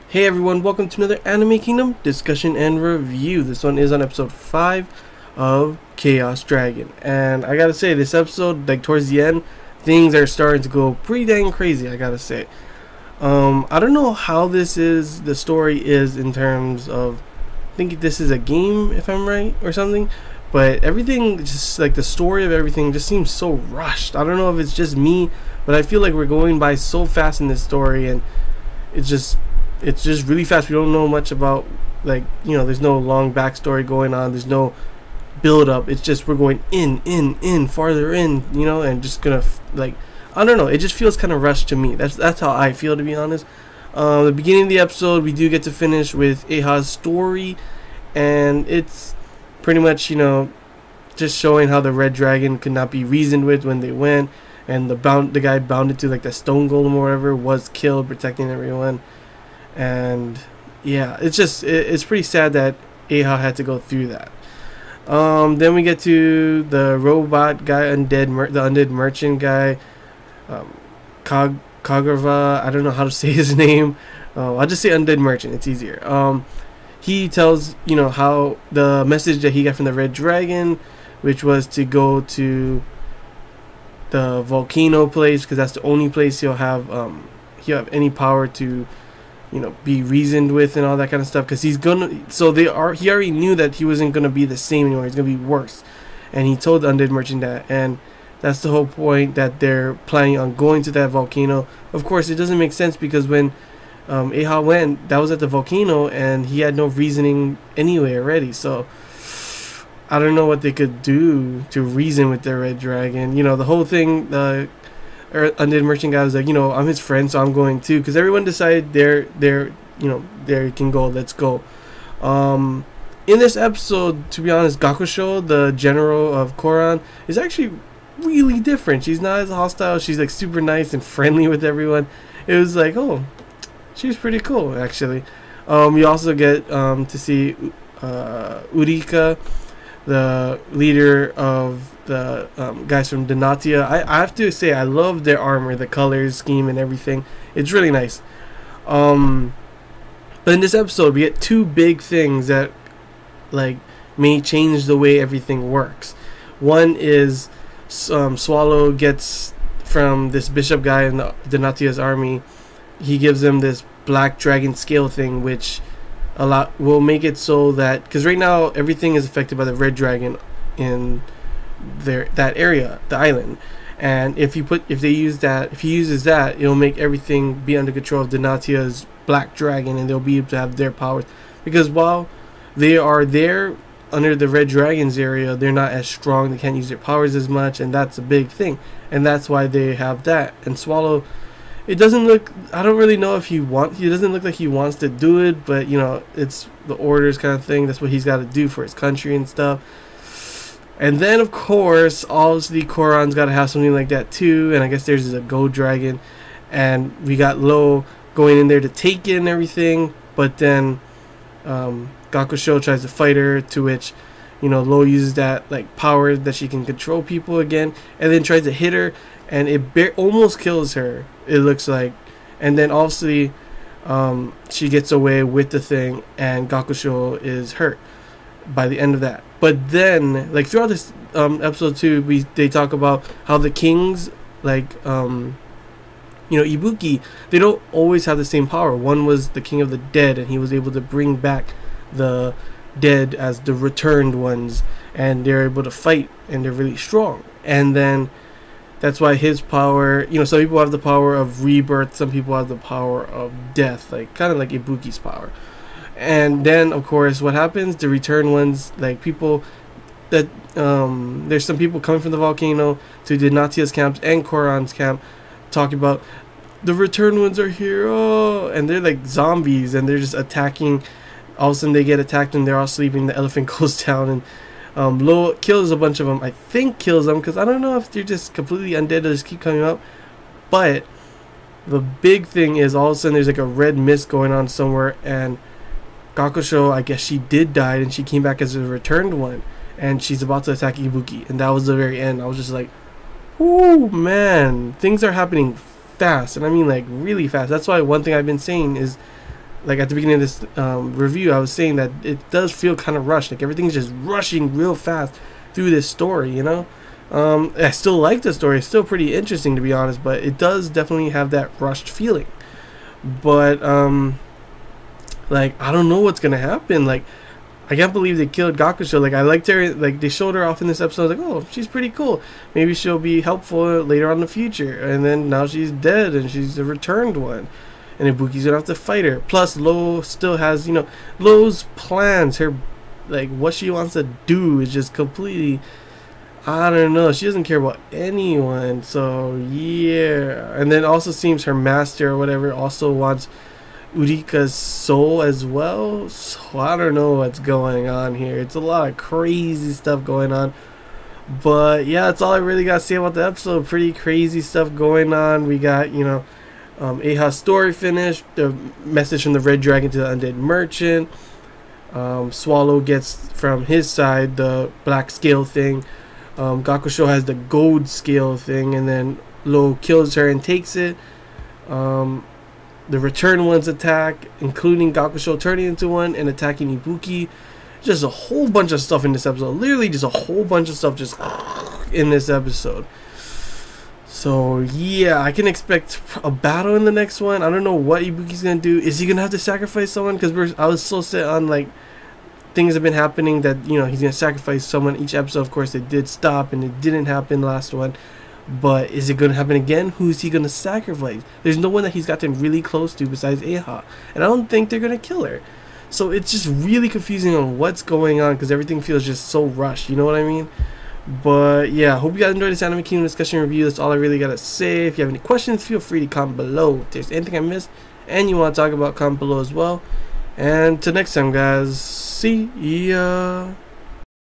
Hey everyone, welcome to another Anime Kingdom discussion and review. This one is on episode 5 of Chaos Dragon. And I gotta say, this episode, like towards the end, things are starting to go pretty dang crazy, I gotta say. I don't know how the story is in terms of, I think this is a game, if I'm right, or something. But everything, just like the story of everything, just seems so rushed. I don't know if it's just me, but I feel like we're going by so fast in this story, and it's just really fast. We don't know much about, like, there's no long backstory going on. There's no build up. It's just we're going in, farther in, and just gonna, like, I don't know. It just feels kind of rushed to me. That's how I feel, to be honest. The beginning of the episode, we do get to finish with Aha's story, and it's pretty much, just showing how the red dragon could not be reasoned with when they went, and the guy bounded to like the stone golem or whatever was killed, protecting everyone. And yeah, it's pretty sad that Aha had to go through that. Then we get to the robot guy, the undead merchant guy, Kagrava. I don't know how to say his name. I'll just say undead merchant. It's easier. He tells how the message that he got from the red dragon, which was to go to the volcano place, because that's the only place he'll have any power to be reasoned with and all that kind of stuff, because he already knew that he wasn't gonna be the same anymore. He's gonna be worse, and he told the undead merchant that, and that's the whole point, that they're planning on going to that volcano. Of course, it doesn't make sense, because when Aha went, that was at the volcano, and he had no reasoning anyway already. So I don't know what they could do to reason with the red dragon. The whole thing, undead merchant guy was like, I'm his friend, so I'm going too, because everyone decided they can go, let's go. In this episode, to be honest, Gakusho, the general of Koran, is actually really different. She's not as hostile. She's like super nice and friendly with everyone. It was like, oh, she's pretty cool, actually. We also get to see Urika, the leader of the guys from Donatia. I have to say, I love their armor, the colors scheme and everything. It's really nice. But in this episode, we get two big things that may change the way everything works. One is Swallow gets from this bishop guy in the Donatia's army. He gives them this black dragon scale thing, which will make it so that, because right now everything is affected by the red dragon in that area, the island, and if he uses that, it'll make everything be under control of Donatia's black dragon, and they'll be able to have their powers, because while they are there under the red dragon's area, they're not as strong. They can't use their powers as much, and that's a big thing, and that's why they have that. And Swallow, it doesn't look, I don't really know if he doesn't look like he wants to do it, but it's the orders kind of thing. That's what he's got to do for his country and stuff. And then, of course, obviously Koran's got to have something like that too, and I guess theirs is a gold dragon, and we got Lo going in there to take it and everything, but then Gakusho tries to fight her, to which Lo uses that power that she can control people again, and then tries to hit her, and it almost kills her, it looks like. And then obviously she gets away with the thing, and Gakusho is hurt by the end of that. But then, throughout this episode too, they talk about how the kings, Ibuki, they don't always have the same power. One was the king of the dead, and he was able to bring back the dead as the returned ones, and they're able to fight, and they're really strong. And then that's why his power, some people have the power of rebirth, some people have the power of death, kind of like Ibuki's power. And then, of course, what happens? The return ones, people that there's some people coming from the volcano to Donatia's camps and Koran's camp, talking about the return ones are here, and they're like zombies, and they're just attacking. All of a sudden, they get attacked, and they're all sleeping. The elephant goes down, and Lo kills a bunch of them. I think kills them, because I don't know if they're just completely undead or just keep coming up. But the big thing is, all of a sudden, there's a red mist going on somewhere, and Gakusho, I guess she did die, and she came back as a returned one, and she's about to attack Ibuki, and that was the very end. I was just like, ooh, man, things are happening fast, and I mean really fast. That's why one thing I've been saying is like at the beginning of this review, I was saying that it does feel kind of rushed. Like everything's just rushing real fast through this story, you know. I still like the story. It's still pretty interesting, to be honest, but it does definitely have that rushed feeling. But like, I don't know what's gonna happen. Like, I can't believe they killed Gakusho. Like, I liked her. Like, they showed her off in this episode. Like, oh, she's pretty cool. Maybe she'll be helpful later on in the future. And then now she's dead, and she's a returned one. And Ibuki's gonna have to fight her. Plus, Lo still has, you know, Lo's plans. Her, like, what she wants to do is just completely, I don't know. She doesn't care about anyone. So yeah. And then also seems her master or whatever also wants Urika's soul as well. So I don't know what's going on here. It's a lot of crazy stuff going on. But yeah, that's all I really got to say about the episode. Pretty crazy stuff going on. We got, you know, Eiha's story finished. The message from the Red Dragon to the Undead Merchant. Swallow gets from his side the black scale thing. Gakusho has the gold scale thing. And then Lo kills her and takes it. The return ones attack, including Gakusho turning into one and attacking Ibuki. Just a whole bunch of stuff in this episode. Literally just a whole bunch of stuff just in this episode. So yeah, I can expect a battle in the next one. I don't know what Ibuki's gonna do. Is he gonna have to sacrifice someone? Because I was so set on like things have been happening that, you know, he's gonna sacrifice someone each episode. Of course, it did stop and it didn't happen last one. But is it going to happen again? Who's he going to sacrifice? There's no one that he's gotten really close to besides Eiha. And I don't think they're going to kill her. So it's just really confusing on what's going on because everything feels just so rushed. You know what I mean? But yeah, hope you guys enjoyed this Anime Kingdom discussion review. That's all I really got to say. If you have any questions, feel free to comment below. If there's anything I missed and you want to talk about, comment below as well. And till next time, guys. See ya.